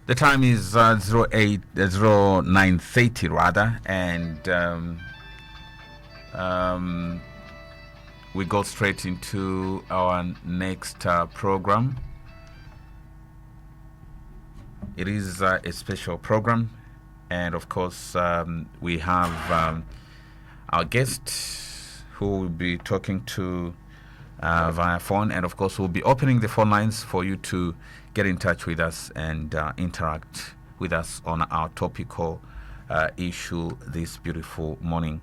The time is 09:30 rather, and we go straight into our next program. It is a special program, and of course we have our guest who will be talking to via phone, and of course we'll be opening the phone lines for you to get in touch with us and interact with us on our topical issue this beautiful morning.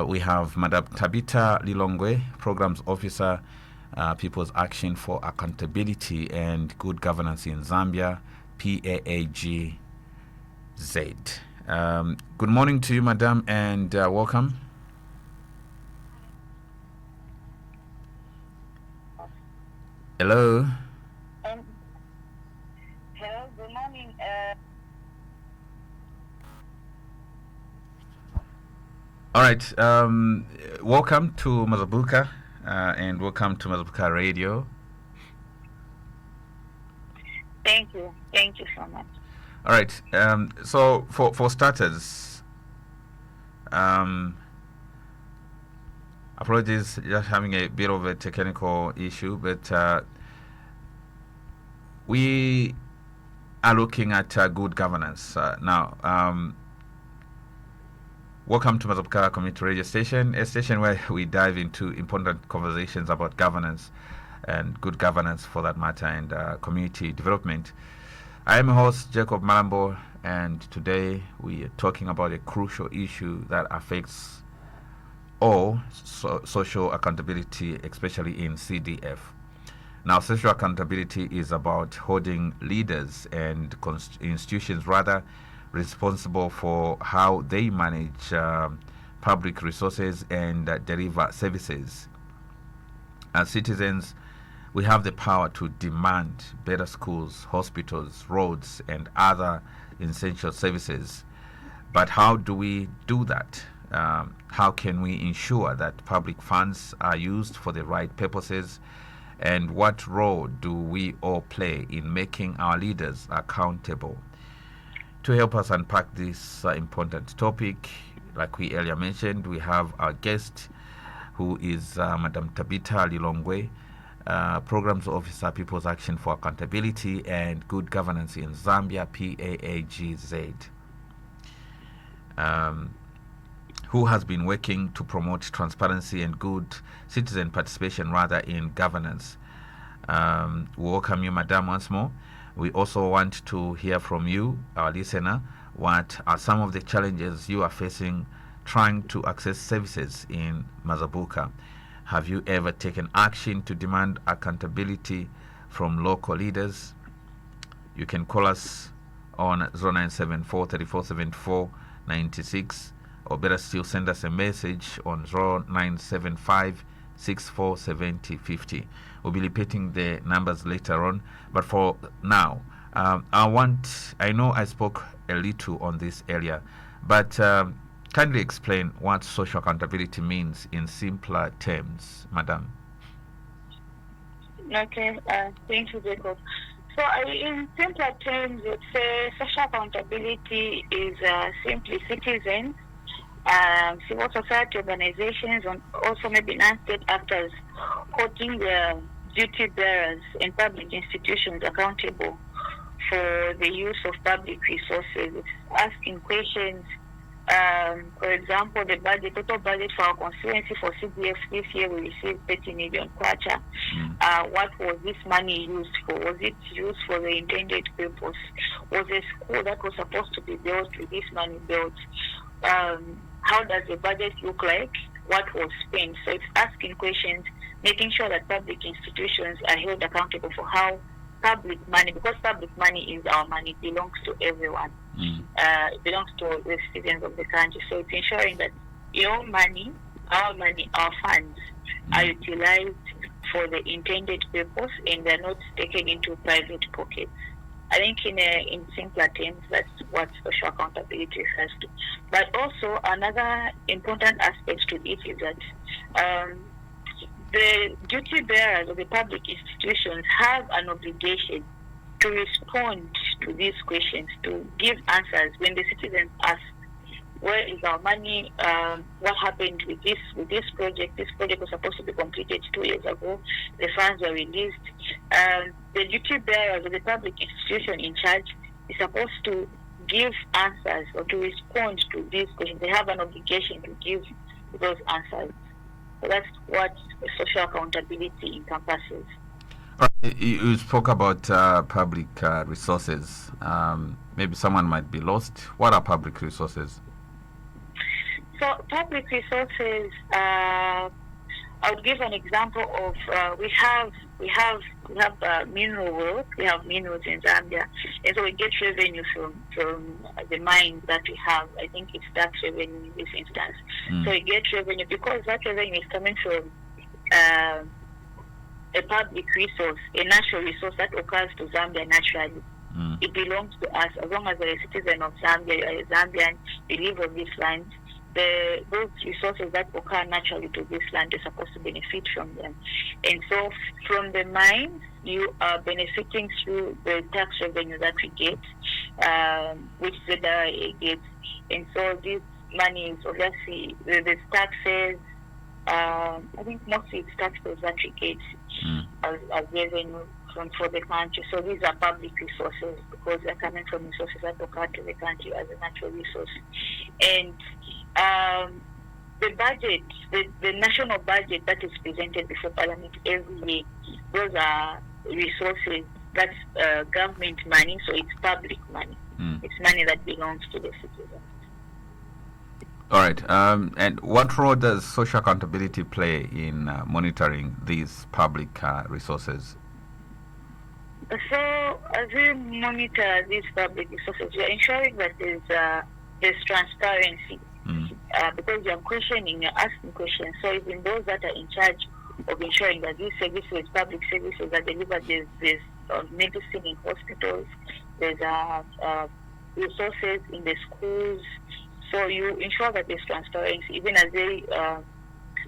We have Madam Tabitha Lilongwe, Programs Officer, People's Action for Accountability and Good Governance in Zambia, PAAGZ. Good morning to you, Madam, and welcome. Hello. Hello, good morning. All right. Welcome to Mazabuka, and welcome to Mazabuka Radio. Thank you so much. All right. So for starters, apologies, just having a bit of a technical issue, but we are looking at good governance now. Welcome to Mazabuka Community Radio Station, a station where we dive into important conversations about governance and good governance, for that matter, and community development. I am host Jacob Malambo, and today we are talking about a crucial issue that affects all social accountability, especially in CDF. Now, social accountability is about holding leaders and institutions rather responsible for how they manage public resources and deliver services. As citizens, we have the power to demand better schools, hospitals, roads, and other essential services. But how do we do that? How can we ensure that public funds are used for the right purposes? And what role do we all play in making our leaders accountable? To help us unpack this important topic, like we earlier mentioned, we have our guest, who is Madam Tabitha Lilongwe, Programs Officer, People's Action for Accountability and Good Governance in Zambia, PAAGZ, who has been working to promote transparency and good citizen participation rather in governance. We welcome you, Madam, once more. We also want to hear from you, our listener. What are some of the challenges you are facing trying to access services in Mazabuka? Have you ever taken action to demand accountability from local leaders? You can call us on 0974 3474 96, or better still, send us a message on 0975 647050. We'll be repeating the numbers later on, but for now, I know I spoke a little on this earlier, but kindly explain what social accountability means in simpler terms, Madam. Okay, thank you, Jacob. So in simpler terms, let's say social accountability is simply citizens, civil society organizations, and also maybe non-state actors holding their duty bearers and public institutions accountable for the use of public resources, asking questions. For example, the total budget for our constituency for CDF this year, we received 30 million kwacha. What was this money used for? Was it used for the intended purpose? Was a school that was supposed to be built with this money built? How does the budget look like? What was spent? So it's asking questions, making sure that public institutions are held accountable for how public money, because public money is our money, it belongs to everyone. It belongs to the citizens of the country. So it's ensuring that your money, our funds are utilized for the intended purpose and they're not taken into private pockets. I think in simpler terms, that's what social accountability refers to. But also another important aspect to it is that the duty bearers of the public institutions have an obligation to respond to these questions, to give answers when the citizens ask, where is our money? What happened with this project? This project was supposed to be completed 2 years ago. The funds were released. The duty bearers of the public institution in charge is supposed to give answers or to respond to these questions. They have an obligation to give those answers. So that's what social accountability encompasses. You spoke about public resources. Maybe someone might be lost. What are public resources? So public resources, I would give an example of we have mineral wealth. We have minerals in Zambia, and so we get revenue from the mines that we have. I think it's tax revenue in this instance. So we get revenue because that revenue is coming from a public resource, a natural resource that occurs to Zambia naturally. It belongs to us. As long as you're a citizen of Zambia, you're a Zambian, you live on this land, those resources that occur naturally to this land, you're supposed to benefit from them. And so from the mines, you are benefiting through the tax revenue that we get, which ZRA gets. And so this money is obviously the taxes. I think mostly it's taxes that we get as revenue for the country. So these are public resources because they're coming from resources that occur to the country as a natural resource. And the budget, the national budget that is presented before Parliament every year, those are resources, that's government money, so it's public money. It's money that belongs to the citizens. All right. And what role does social accountability play in monitoring these public resources? So as we monitor these public resources, we are ensuring that there's transparency. Because you're questioning, you're asking questions. So even those that are in charge of ensuring that these services, public services, are delivered, there's medicine in hospitals, there's resources in the schools. So you ensure that there's transparency. Even as they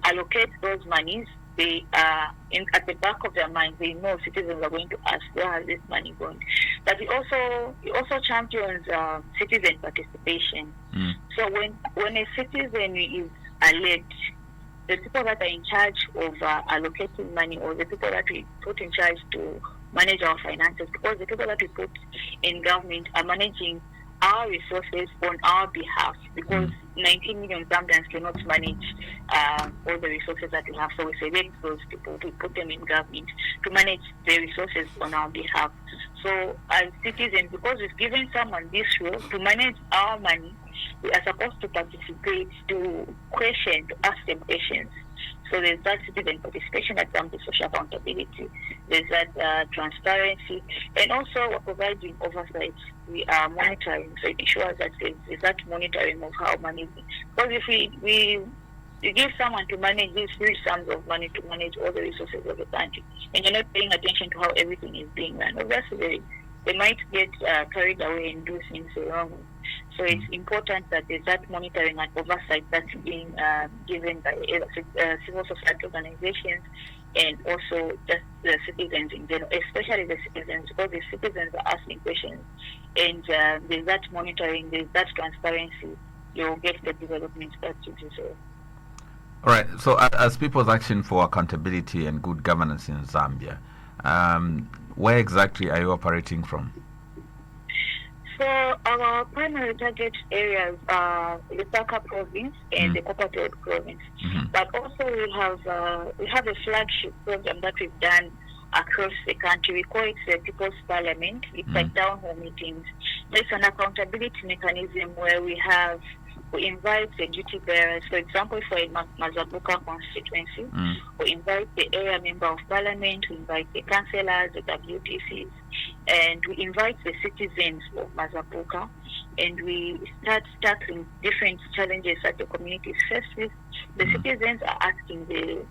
allocate those monies, they at the back of their mind, they know citizens are going to ask, where has this money gone? But it also champions citizen participation. So when a citizen is alleged, the people that are in charge of allocating money, or the people that we put in charge to manage our finances, because the people that we put in government are managing our resources on our behalf, because 19 million Zambians cannot manage all the resources that we have. So we select those people to put them in government to manage the resources on our behalf. So as citizens, because we've given someone this role to manage our money, we are supposed to participate, to question, to ask them questions. So there's that citizen participation that comes with social accountability. There's that transparency, and also we're providing oversight. We are monitoring, so it ensures that there's that monitoring of how money is. Because if we give someone to manage these huge sums of money to manage all the resources of the country, and you're not paying attention to how everything is being run, obviously they might get carried away and do things wrong. So it's important that there's that monitoring and oversight that's being given by civil society organizations and also just the citizens in general, especially the citizens, because the citizens are asking questions, and there's that monitoring, there's that transparency, you'll get the development that you deserve. All right. So as People's Action for Accountability and Good Governance in Zambia, where exactly are you operating from? So our primary target areas are the Lusaka province and the Copperfield province. But also we have a flagship program that we've done across the country. We call it the People's Parliament. It's like town hall meetings. It's an accountability mechanism where we invite the duty bearers. For example, for a Mazabuka constituency, we invite the area member of parliament, we invite the councillors, the WTCs, and we invite the citizens of Mazabuka, and we start tackling different challenges that the community is faced with. The citizens are asking the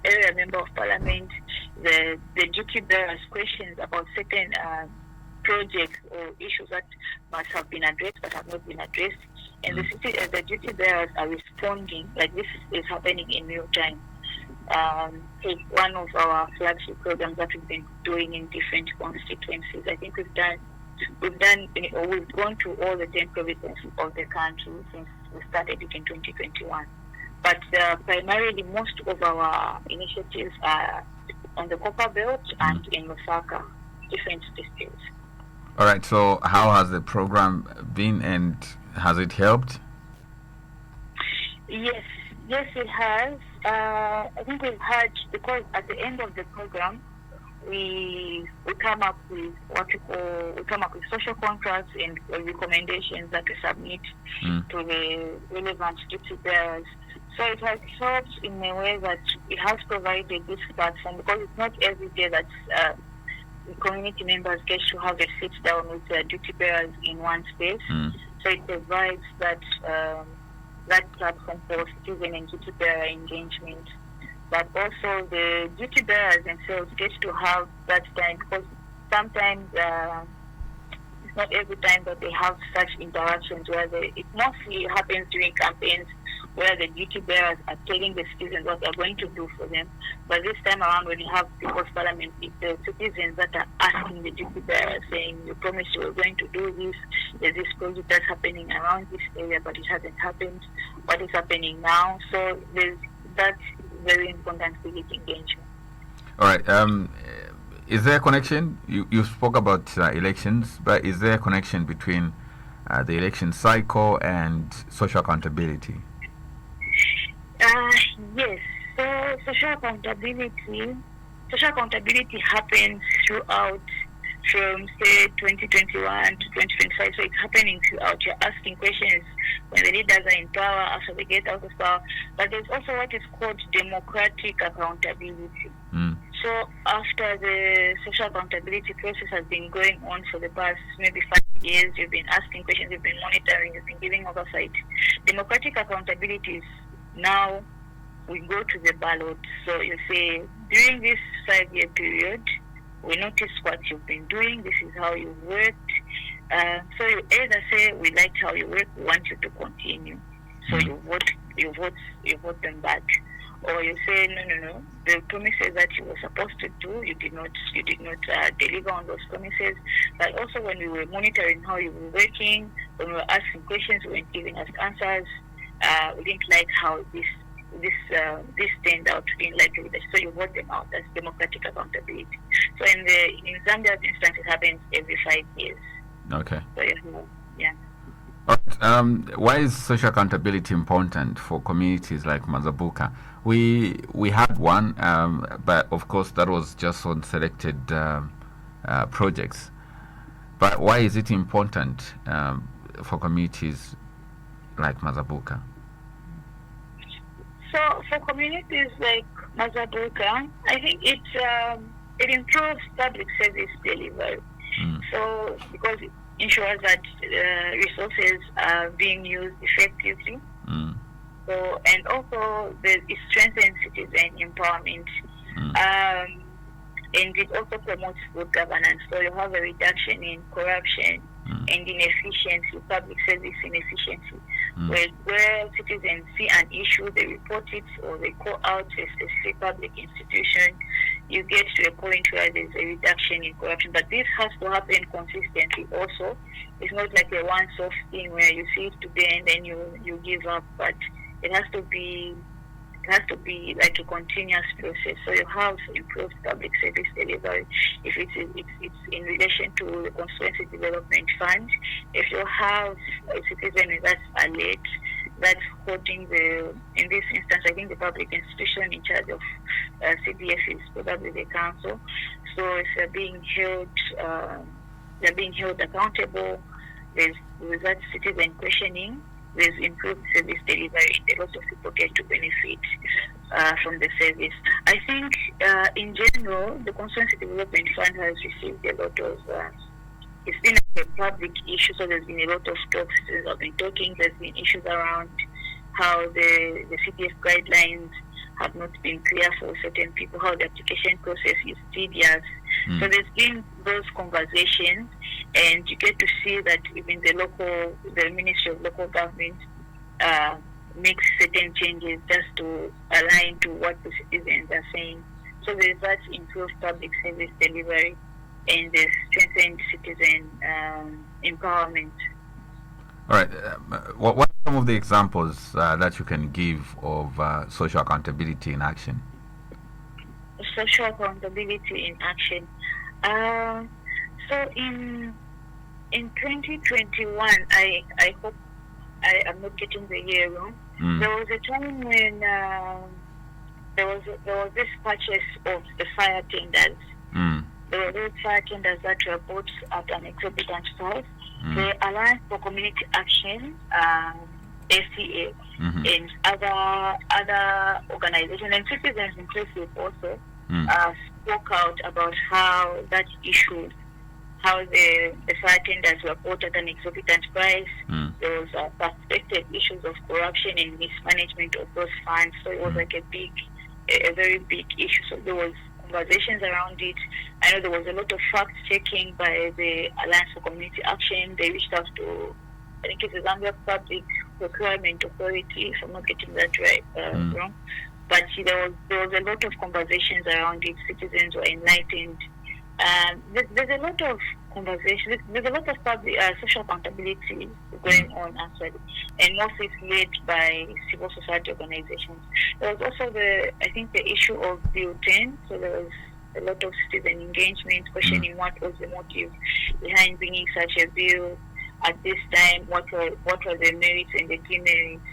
area member of parliament, the duty bearers questions about certain projects or issues that must have been addressed but have not been addressed. And the duty bearers are responding, like this is happening in real time. It's one of our flagship programs that we've been doing in different constituencies. I think we've done we've gone to all the 10 provinces of the country since we started it in 2021. But primarily, most of our initiatives are on the Copper Belt and in Lusaka, different districts. All right. So, how has the program been, and has it helped? Yes, it has. I think we've had, because at the end of the program, we come up with social contracts and recommendations that we submit to the relevant duty bearers. So it has helped in a way that it has provided this platform, because it's not every day that community members get to have a sit down with their duty bearers in one space. So it provides that platform for citizen and duty bearer engagement. But also the duty bearers themselves get to have that time, because sometimes it's not every time that they have such interactions where it mostly happens during campaigns where the duty bearers are telling the citizens what they're going to do for them. But this time around, when you have People's Parliament, it's the citizens that are asking the duty bearers, saying, you promised you were going to do this, there's this project that's happening around this area, but it hasn't happened. What is happening now? So that's very important civic engagement. All right. Is there a connection? You spoke about elections, but is there a connection between the election cycle and social accountability? Yes. So social accountability happens throughout, from say 2021 to 2025. So it's happening throughout. You're asking questions when the leaders are in power, after they get out of power. But there's also what is called democratic accountability. So after the social accountability process has been going on for the past maybe 5 years, you've been asking questions, you've been monitoring, you've been giving oversight. Democratic accountability is now we go to the ballot. So you say, during this 5-year period, we notice what you've been doing, this is how you worked. So you either say, we like how you work, we want you to continue. So you vote them back. Or you say, no, the promises that you were supposed to do, you did not deliver on those promises. But also when we were monitoring how you were working, when we were asking questions, you weren't giving us answers. We didn't like how this turned out. We didn't like it. So you vote them out. That's democratic accountability. So in Zambia's instance, it happens every 5 years. Okay. So yeah. All right. Why is social accountability important for communities like Mazabuka? We had one, but of course that was just on selected projects. But why is it important for communities like Mazabuka? So for communities like Mazabuka, I think it improves public service delivery. So because it ensures that resources are being used effectively. So, and also it strengthens citizen empowerment. And it also promotes good governance. So you have a reduction in corruption and inefficiency, public service inefficiency. Where citizens see an issue, they report it or they call out a specific public institution, you get to a point where there's a reduction in corruption. But this has to happen consistently also. It's not like a once-off thing where you see it today and then you give up, but it has to be like a continuous process. So you have improved public service delivery. If it's in relation to the Constituency Development Fund, if you have a citizen that's alert, that's holding in this instance, I think the public institution in charge of CDF is probably the council. So if they're being held accountable, there's that citizen questioning, there's improved service delivery, a lot of people get to benefit from the service. I think in general, the Constituency Development Fund has received a lot of, it's been a public issue, so there's been a lot of talks, citizens have been talking, there's been issues around how the CDF guidelines have not been clear for certain people, how the application process is tedious. So there's been those conversations, and you get to see that even the Ministry of Local Government makes certain changes just to align to what the citizens are saying. So there's that improved public service delivery. and the strengthened citizen empowerment. All right. What are some of the examples that you can give of social accountability in action? Social accountability in action. So in 2021, I hope I am not getting the year wrong. There was a time when there was this purchase of the fire tenders. There were those fire tenders that were bought at an exorbitant price. The Alliance for Community Action, ACA, and other organizations and citizens inclusive also spoke out about how that issue, how the fire tenders were bought at an exorbitant price. There was suspected issues of corruption and mismanagement of those funds. So it was like a very big issue. So there was conversations around it. I know there was a lot of fact checking by the Alliance for Community Action. They reached out to, I think it's the Zambia Public Procurement Authority, if I'm not getting that right, wrong. But there was a lot of conversations around it. Citizens were enlightened. There's a lot of conversations. There's a lot of public, social accountability going on actually, and mostly it's led by civil society organizations. There was also the issue of Bill 10. So there was a lot of citizen engagement, questioning what was the motive behind bringing such a bill at this time. What were the merits and the demerits?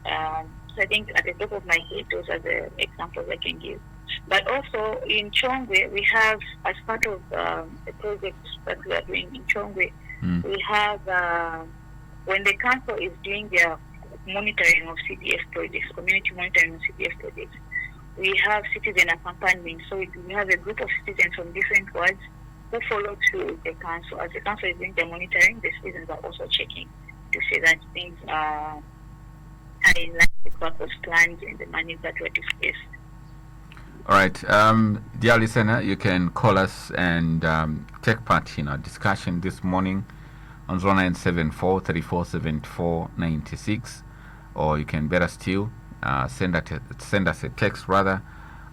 So I think at the top of my head, those are the examples I can give. But also in Chongwe, we have, as part of the project that we are doing in Chongwe, we have, when the council is doing their monitoring of CDF projects, community monitoring of CDF projects, we have citizen accompaniment. So we have a group of citizens from different wards who follow through the council. As the council is doing their monitoring, the citizens are also checking to see that things are in line with what was planned and the money that were displaced. All right, dear listener, you can call us and take part in our discussion this morning on 0974 3474 96, or you can better still send us a text rather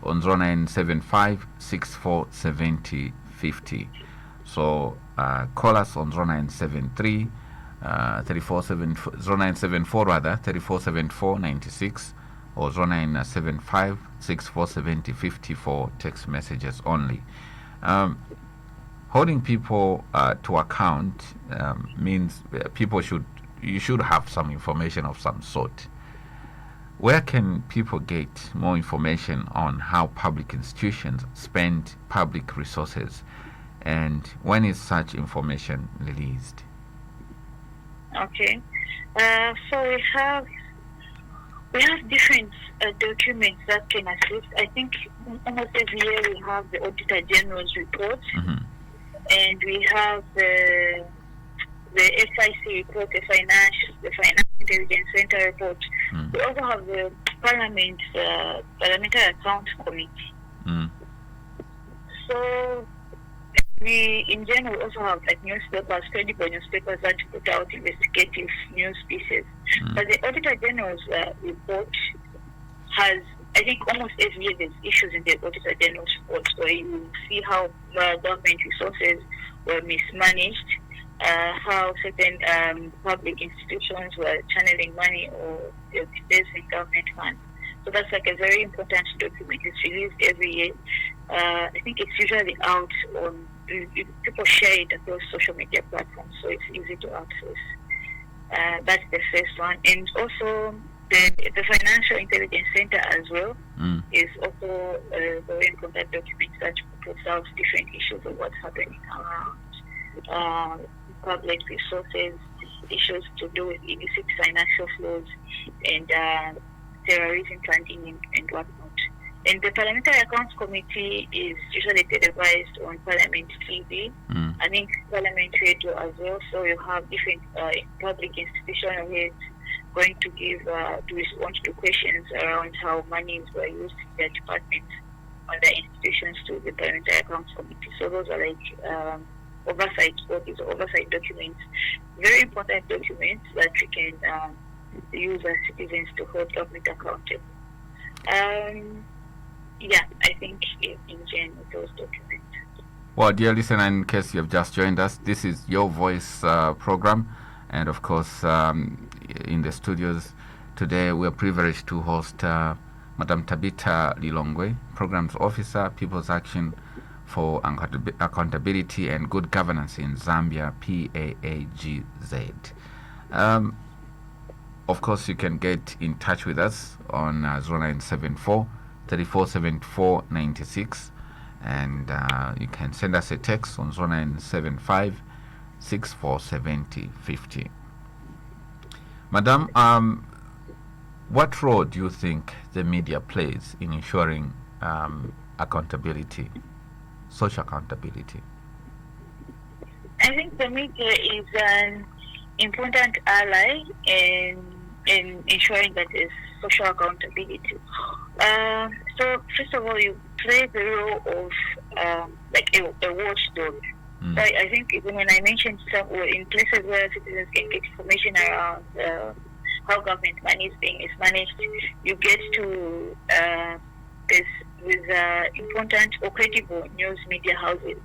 on 0975 6470 50. So call us on 0973 0974 rather 3474 96, or 0975 6470 50 for text messages only. Holding people to account means you should have some information of some sort. Where can people get more information on how public institutions spend public resources, and when is such information released? Okay, so we have different documents that can assist. I think almost every year we have the Auditor General's report, and we have the FIC report, the Financial Intelligence Center report. We also have the Parliamentary Accounts Committee. So we, in general, also have like newspapers, credible newspapers that put out investigative news pieces. But the Auditor General's report has, I think, almost every year there's issues in the Auditor General's report. So you see how government resources were mismanaged, how certain public institutions were channeling money or displacing government funds. So that's like a very important document. It's released every year. I think it's usually out on, people share it across social media platforms, so it's easy to access. That's the first one. And also the Financial Intelligence Center as well is also a very important document that puts out different issues of what's happening around public resources, issues to do with illicit financial flows and terrorism planning and whatnot. And the Parliamentary Accounts Committee is usually televised on Parliament TV. I think Parliament Radio as well. So you have different public institutional heads going to give to respond to questions around how monies were used in their departments or their institutions to the Parliamentary Accounts Committee. So those are like oversight bodies, oversight documents, very important documents that we can use as citizens to hold government accountable. Yeah, I think in general those documents. Well, dear listener, in case you have just joined us, this is Your Voice program. And of course, in the studios today, we're privileged to host Madam Tabitha Lilongwe, Programs Officer, People's Action for Accountability and Good Governance in Zambia, PAAGZ. Of course, you can get in touch with us on 0974 3474 96. And you can send us a text on 0975 6470 50. Madam, what role do you think the media plays in ensuring accountability, social accountability? I think the media is an important ally in ensuring that there's social accountability. So first of all, you play the role of like a watchdog. So I think even when I mentioned in places where citizens can get information around how government money is managed, you get to with important or credible news media houses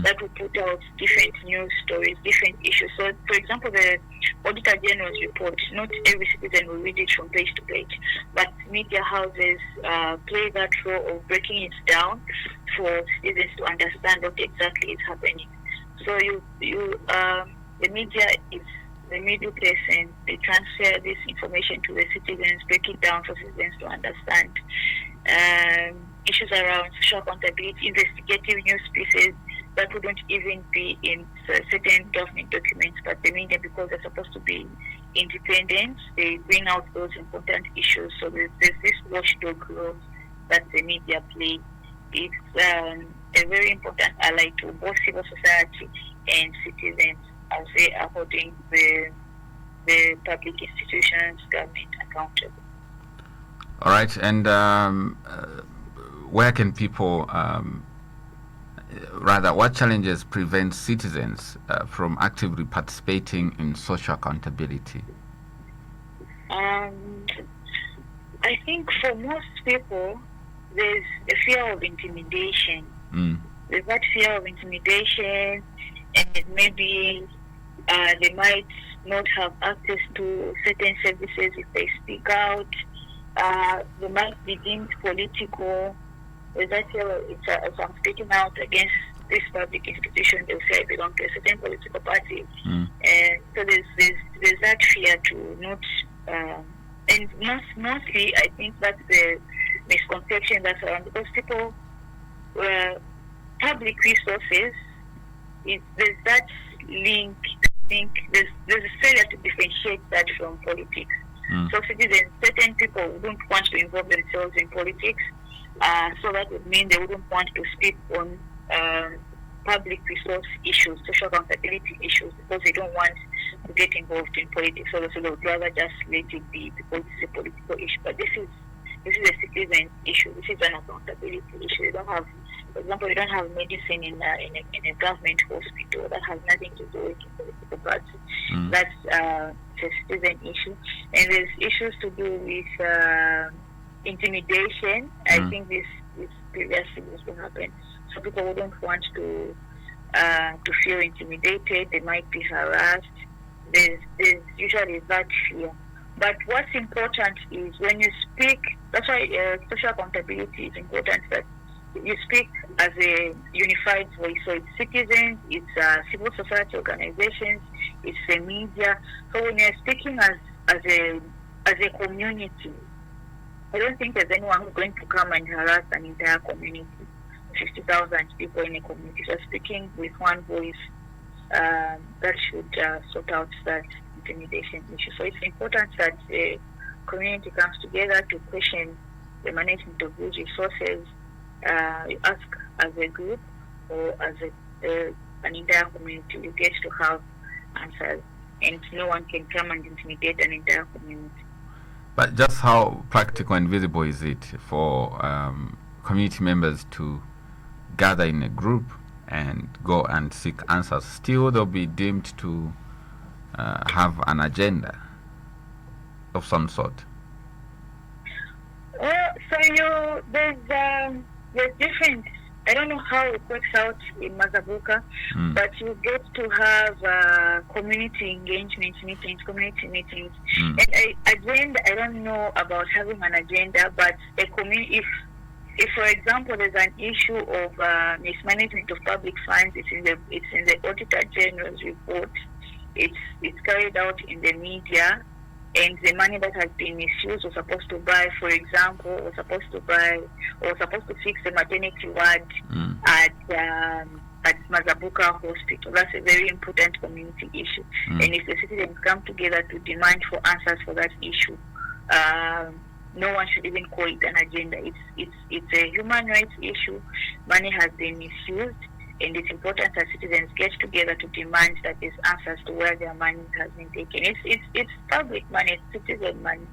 that will put out different news stories, different issues. So, for example, the Auditor General's report, not every citizen will read it from page to page, but media houses play that role of breaking it down for citizens to understand what exactly is happening. So, the media is the middle person. They transfer this information to the citizens, break it down for citizens to understand issues around social accountability, investigative news pieces that wouldn't even be in certain government documents, but the media, because they're supposed to be independent, they bring out those important issues. So there's this watchdog role that the media play. It's a very important ally to both civil society and citizens, as they are holding the public institutions, government accountable. All right, and where can people, what challenges prevent citizens from actively participating in social accountability? I think for most people, there's a fear of intimidation. There's that fear of intimidation, and maybe they might not have access to certain services if they speak out. They might be deemed political. There's that fear if I'm speaking out against this public institution, they'll say I belong to a certain political party. And so there's that fear to not, and mostly I think that's the misconception that's around, because people, public resources, there's that link. I think there's a failure to differentiate that from politics. So citizens, certain people wouldn't want to involve themselves in politics, so that would mean they wouldn't want to speak on public resource issues, social accountability issues, because they don't want to get involved in politics. So they would rather just let it be because it's a political issue. But this is a citizen issue. This is an accountability issue. They don't have, for example, they don't have medicine in a government hospital. That has nothing to do with the political party. That's a citizen issue. And there's issues to do with intimidation. I think this previously used to happen. So people wouldn't want to feel intimidated. They might be harassed. There's usually that fear. But what's important is when you speak, that's why social accountability is important, that you speak as a unified voice. So it's citizens, it's civil society organizations, it's the media. So when you're speaking as a community, I don't think there's anyone who's going to come and harass an entire community, 50,000 people in a community. So speaking with one voice, that should sort out that intimidation issue. So it's important that the community comes together to question the management of these resources. You ask as a group or as an entire community, you get to have answers, and no one can come and intimidate an entire community. But just how practical and visible is it for community members to gather in a group and go and seek answers? Still, they'll be deemed to have an agenda of some sort. Well, so there's different I don't know how it works out in Mazabuka, but you get to have community engagement meetings, community meetings. And agenda, I don't know about having an agenda, but a community, if for example there's an issue of mismanagement of public funds, it's in the Auditor General's report. It's carried out in the media, and the money that has been misused was supposed to buy, for example, was supposed to fix the maternity ward at Mazabuka Hospital. That's a very important community issue. And if the citizens come together to demand for answers for that issue, no one should even call it an agenda. It's a human rights issue. Money has been misused, and it's important that citizens get together to demand that there's answers to where their money has been taken. It's public money, it's citizen money.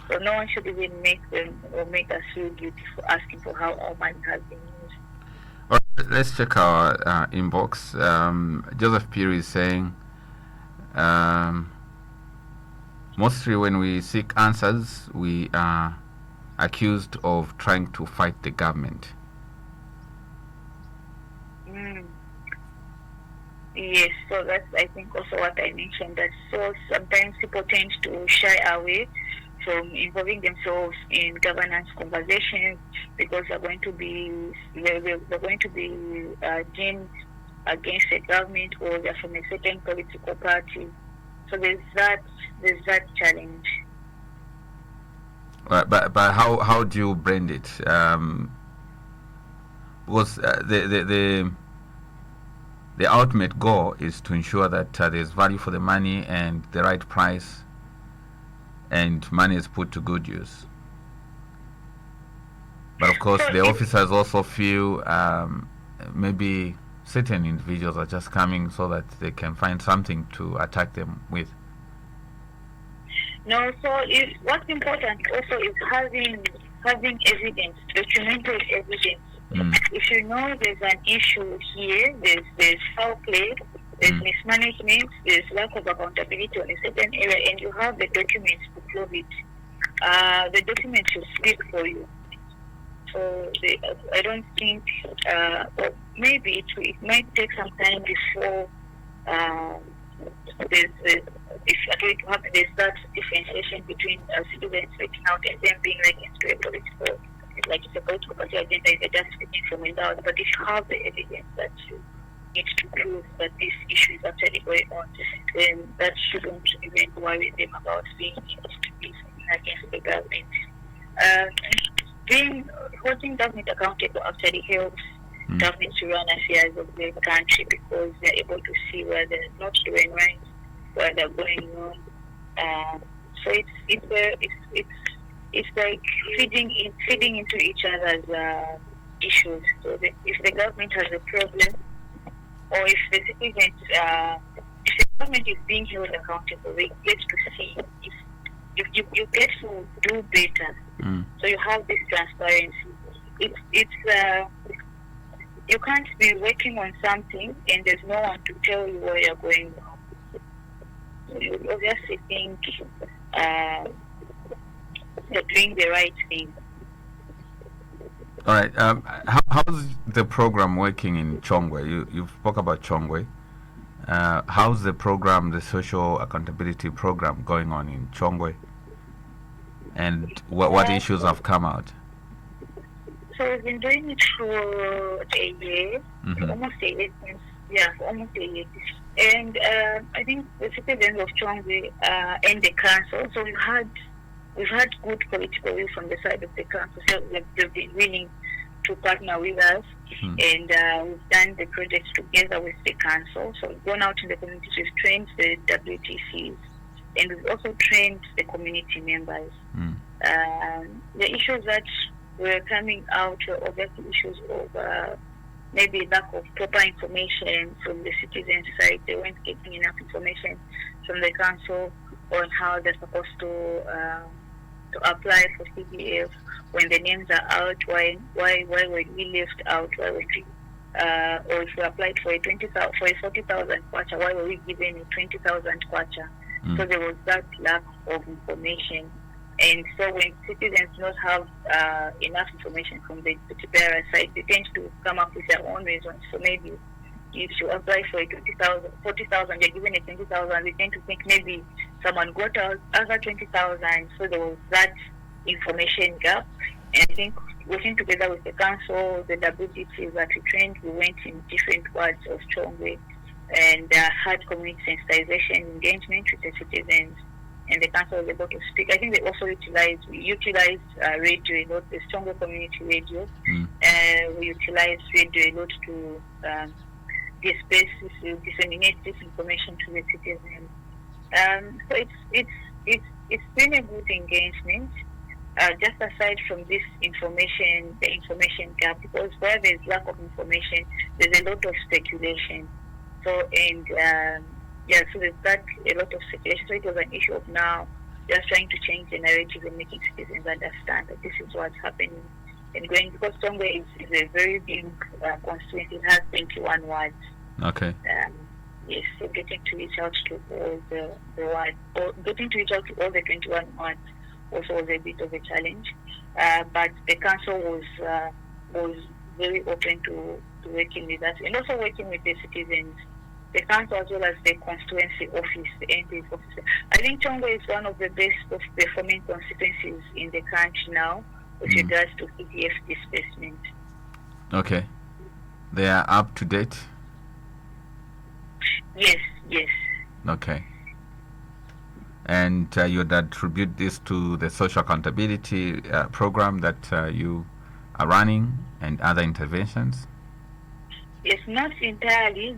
So no one should even make us feel guilty for asking for how our money has been used. All right, let's check our inbox. Joseph Peary is saying, mostly when we seek answers, we are accused of trying to fight the government. Yes, so that's, I think, also what I mentioned, that so sometimes people tend to shy away from involving themselves in governance conversations because they're going to be deemed against the government, or they're from a certain political party. So there's that challenge. But how do you brand it? Because the ultimate goal is to ensure that there's value for the money and the right price, and money is put to good use. But of course, the officers also feel maybe certain individuals are just coming so that they can find something to attack them with. No, so what's important also is having evidence, documented evidence. If you know there's an issue here, there's foul play, there's mismanagement, there's lack of accountability on a certain area, and you have the documents to prove it, the documents will speak for you. So I don't think, or maybe it might take some time before there's that differentiation between citizens speaking out and them being against a political, like it's a political party agenda, they're just speaking from without. But if you have the evidence that you need to prove that this issue is actually going on, then that shouldn't even worry them about being against the government. Holding government accountable actually helps government to run affairs of the country, because they're able to see where they're not doing right, where they're going wrong. So it's like feeding into each other's issues. So if the government has a problem, or if the citizens, if the government is being held accountable, they get to see if you get to do better. So you have this transparency. You can't be working on something and there's no one to tell you where you're going wrong. So you obviously think you're doing the right thing. All right. How's the program working in Chongwe? You spoke about Chongwe. How's the program, the social accountability program, going on in Chongwe? And what issues have come out? So we've been doing it for a year, almost a year. Almost a year. And I think the citizens of Chongwe and the council, so we've had good political will from the side of the council. So they've been willing to partner with us, and we've done the project together with the council. So we've gone out in the communities, we've trained the WTCs, and we've also trained the community members. The issues that were coming out were obviously issues of maybe lack of proper information from the citizens' side. They weren't getting enough information from the council on how they're supposed to apply for CDF. When the names are out, why were we left out? Why were we, or if we applied for a 40,000 kwacha, why were we given a 20,000 kwacha? So there was that lack of information And so when citizens do not have enough information from the bearer side, they tend to come up with their own reasons. So maybe if you apply for a 20,000, 40,000, you're given a 20,000, they tend to think maybe someone got out other 20,000. So there was that information gap. And I think working together with the council, the WDT that we trained, we went in different wards of Chongwe and had community sensitization engagement with the citizens, and the council was able to speak. I think they also utilized radio a lot, the Chongwe community radio. We utilized radio a lot to disseminate this information to the citizens. So it's been a good engagement. Just aside from this information, the information gap, because where there's lack of information, there's a lot of speculation. So, and so there's that a lot of speculation. So it was an issue of now just trying to change the narrative and making citizens understand that this is what's happening and going, because Tongwe is a very big constituency. It has 21 wards. Okay. Yes, so getting to reach out to all the wards, or getting to reach out to all the 21 wards also was a bit of a challenge. But the council was very open to working with us and also working with the citizens, the council as well as the constituency office, the MP's office. I think Chongwe is one of the best performing constituencies in the country now with regards to CDF disbursement. Okay. They are up to date? Yes. Okay. And you would attribute this to the social accountability program that you are running and other interventions? Yes, not entirely.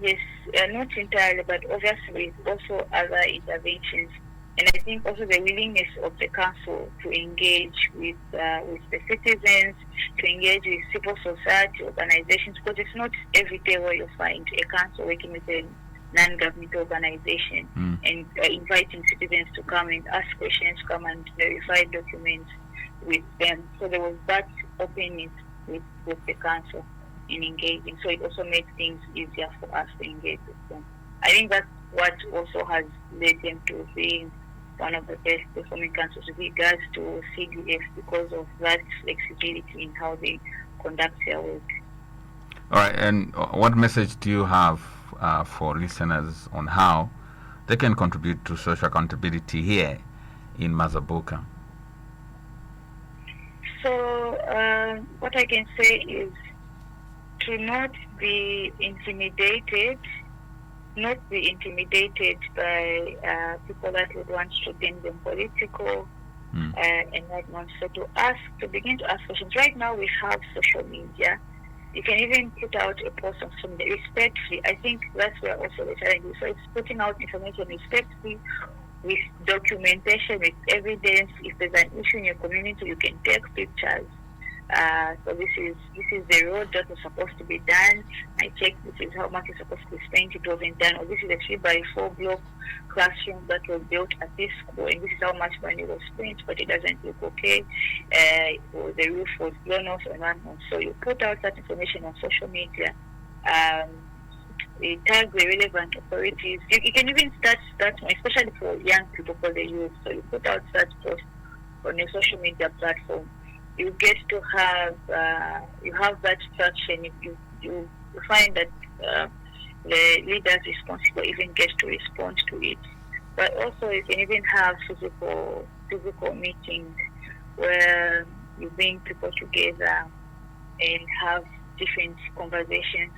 Not entirely, but obviously also other interventions. And I think also the willingness of the council to engage with the citizens, to engage with civil society organizations, because it's not every day where you find a council working with a non-government organization and inviting citizens to come and ask questions, come and verify documents with them. So there was that openness with the council in engaging. So it also made things easier for us to engage with them. I think that's what also has led them to being one of the best performing councils with regards to CDF, because of that flexibility in how they conduct their work. All right, and what message do you have for listeners on how they can contribute to social accountability here in Mazabuka? So what I can say is to not be intimidated by people that would want to deem them political and whatnot. So to begin to ask questions. Right now we have social media. You can even put out a post on some respectfully. I think that's where also the challenge is. So it's putting out information respectfully, with documentation, with evidence. If there's an issue in your community, you can take pictures. So this is the road that was supposed to be done. I checked, this is how much is supposed to be spent, it wasn't done. Or this is a 3x4 block classroom that was built at this school, and this is how much money was spent, but it doesn't look okay. Or the roof was blown off and whatnot. So you put out that information on social media. We tag the relevant authorities. You can even start, especially for young people, for the youth. So you put out such posts on your social media platform. You get to have that traction. You find that the leaders responsible even get to respond to it. But also you can even have physical meetings where you bring people together and have different conversations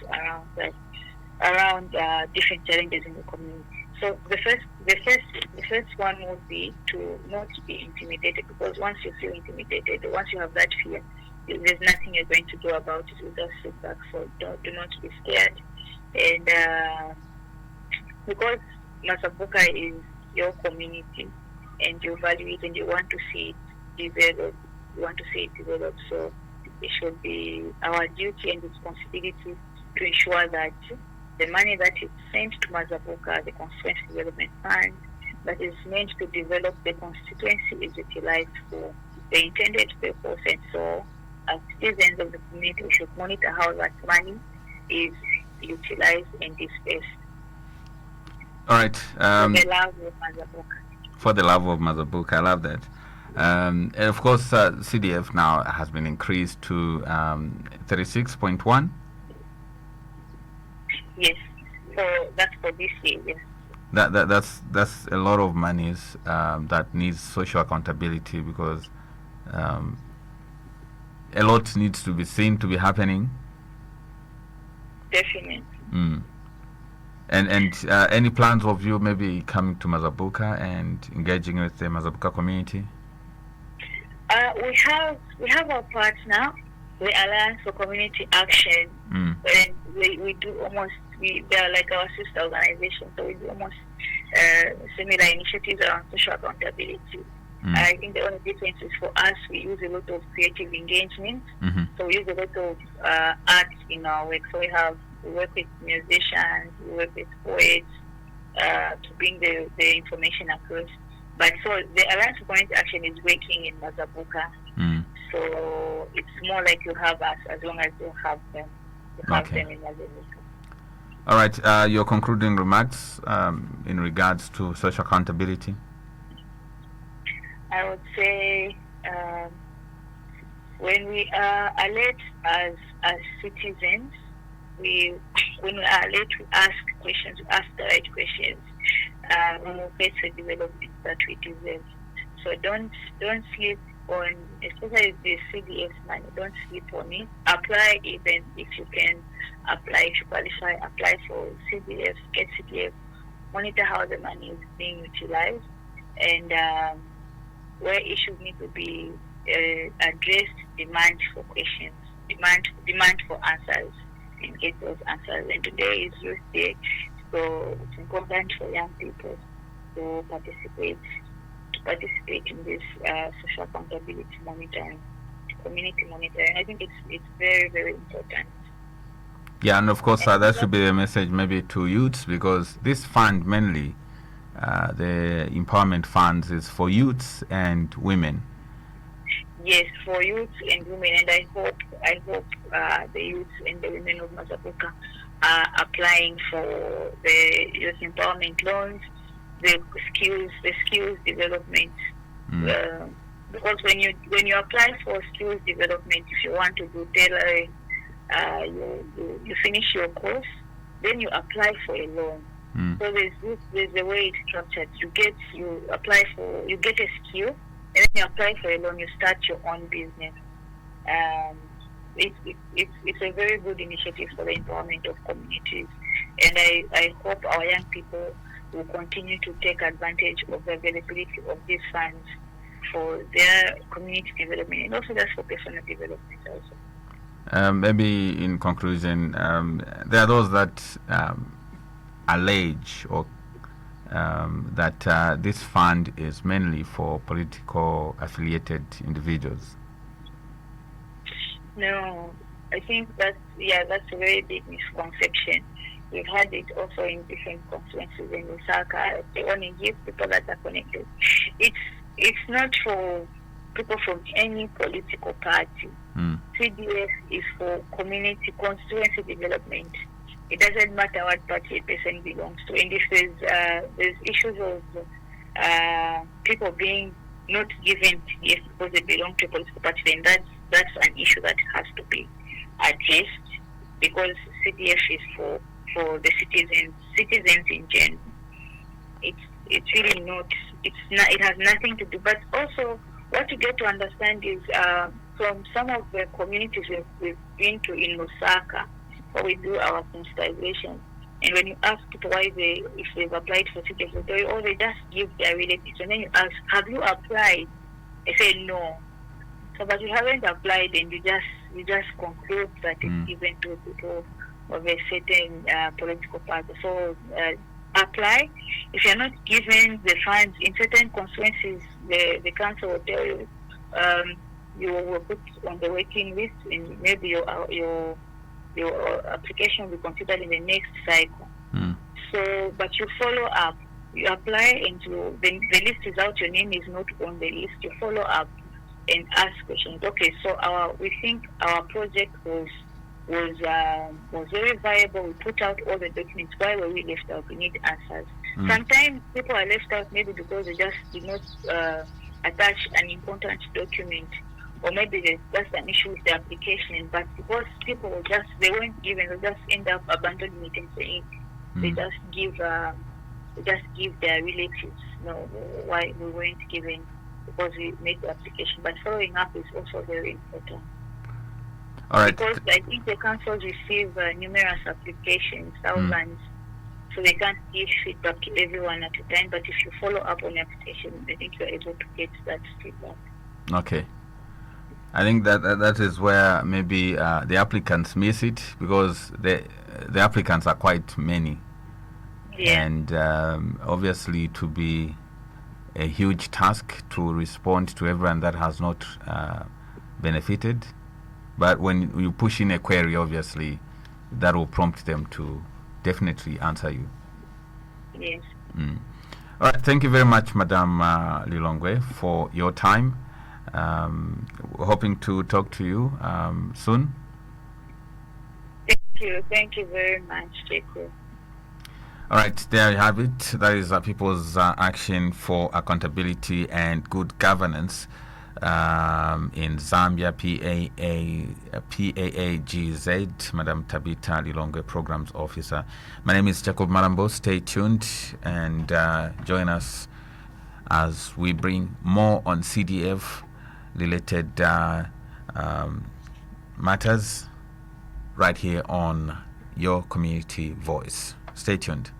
around different challenges in the community. So the first one would be to not be intimidated, because once you feel intimidated, once you have that fear, there's nothing you're going to do about it. You just sit back. So do not be scared. And because Mazabuka is your community and you value it and you want to see it develop, so it should be our duty and responsibility to ensure that the money that is sent to Mazabuka, the Constituency Development Fund, that is meant to develop the constituency, is utilized for the intended purpose. And so, as citizens of the community, we should monitor how that money is utilized and dispersed. All right. For the love of Mazabuka. For the love of Mazabuka, I love that. And of course, CDF now has been increased to 36.1. Yes, so that's for this year. Yes. That's a lot of monies that needs social accountability, because a lot needs to be seen to be happening. Definitely. And any plans of you maybe coming to Mazabuka and engaging with the Mazabuka community? We have our partner, the Alliance for Community Action, and we do almost, they are like our sister organization, so we do almost similar initiatives around social accountability. I think the only difference is for us, we use a lot of creative engagement, so we use a lot of art in our work. So we work with musicians, we work with poets to bring the information across. But so the Alliance for Community Action is working in Mazabuka. So it's more like you have us as long as you have them. You have them in Mazabuka. All right. Your concluding remarks in regards to social accountability? I would say when we are alert as citizens, when we are alert, we ask questions, we ask the right questions. We will face the development that we deserve. So don't sleep on, especially the CDF money. Don't sleep on it. Apply, even if you can apply, if you qualify, apply for CDF, get CDF. Monitor how the money is being utilized, and where issues need to be addressed, demand for questions, demand for answers, and get those answers. And today is Youth Day, so it's important for young people to participate in this social accountability monitoring, community monitoring. I think it's very, very important. Yeah, and of course that should be the message maybe to youths, because this fund mainly, the empowerment funds, is for youths and women. Yes, for youths and women, and I hope the youths and the women of Mazabuka are applying for the youth empowerment loans, the skills development. Because when you apply for skills development, if you want to do tailoring, you finish your course, then you apply for a loan. So there's a way it's structured. You get a skill, and then you apply for a loan. You start your own business. It's a very good initiative for the empowerment of communities, and I hope our young people will continue to take advantage of the availability of these funds for their community development, and also that's for personal development also. Maybe in conclusion, there are those that allege or that this fund is mainly for political affiliated individuals. No, I think that's a very big misconception. We've had it also in different constituencies in Lusaka. They only give people that are connected. It's not for people from any political party. CDF is for community constituency development. It doesn't matter what party a person belongs to. And if there's issues of people being not given CDF because they belong to a political party, then that's an issue that has to be addressed, because CDF is for the citizens in general. It's really not. It has nothing to do. But also, what you get to understand is from some of the communities we've been to in Lusaka, where we do our sensitization, and when you ask people if they've applied for CDF, they just give their relatives, and then you ask, have you applied? They say no. So, but you haven't applied, and you just conclude that it's given to people of a certain political party. So apply. If you're not given the funds in certain constituencies, the council will tell you you will put on the waiting list, and maybe your application will be considered in the next cycle. So, but you follow up. You apply, and the list is out. Your name is not on the list. You follow up and ask questions. Okay, so we think our project was very viable. We put out all the documents. Why were we left out? We need answers. Sometimes people are left out maybe because they just did not attach an important document, or maybe there's just an issue with the application, but because people they weren't given, they just end up abandoning it and saying they just give their relatives, why we weren't given, because we made the application. But following up is also very important. All right. Because I think the councils receive numerous applications, thousands, so they can't give feedback to everyone at a time. But if you follow up on the application, I think you're able to get that feedback. Okay. I think that is where maybe the applicants miss it, because the applicants are quite many. Yeah. And obviously to be a huge task to respond to everyone that has not benefited. But when you push in a query, obviously that will prompt them to definitely answer you. Yes. All right. Thank you very much, Madam Lilongwe, for your time. Hoping to talk to you soon. Thank you very much, Jacob. All right, there you have it. That is People's Action for Accountability and Good Governance in Zambia, PAAGZ, Madam Tabita Lilongwe, Programs Officer. My name is Jacob Malambo. Stay tuned and join us as we bring more on CDF related matters right here on Your Community Voice. Stay tuned.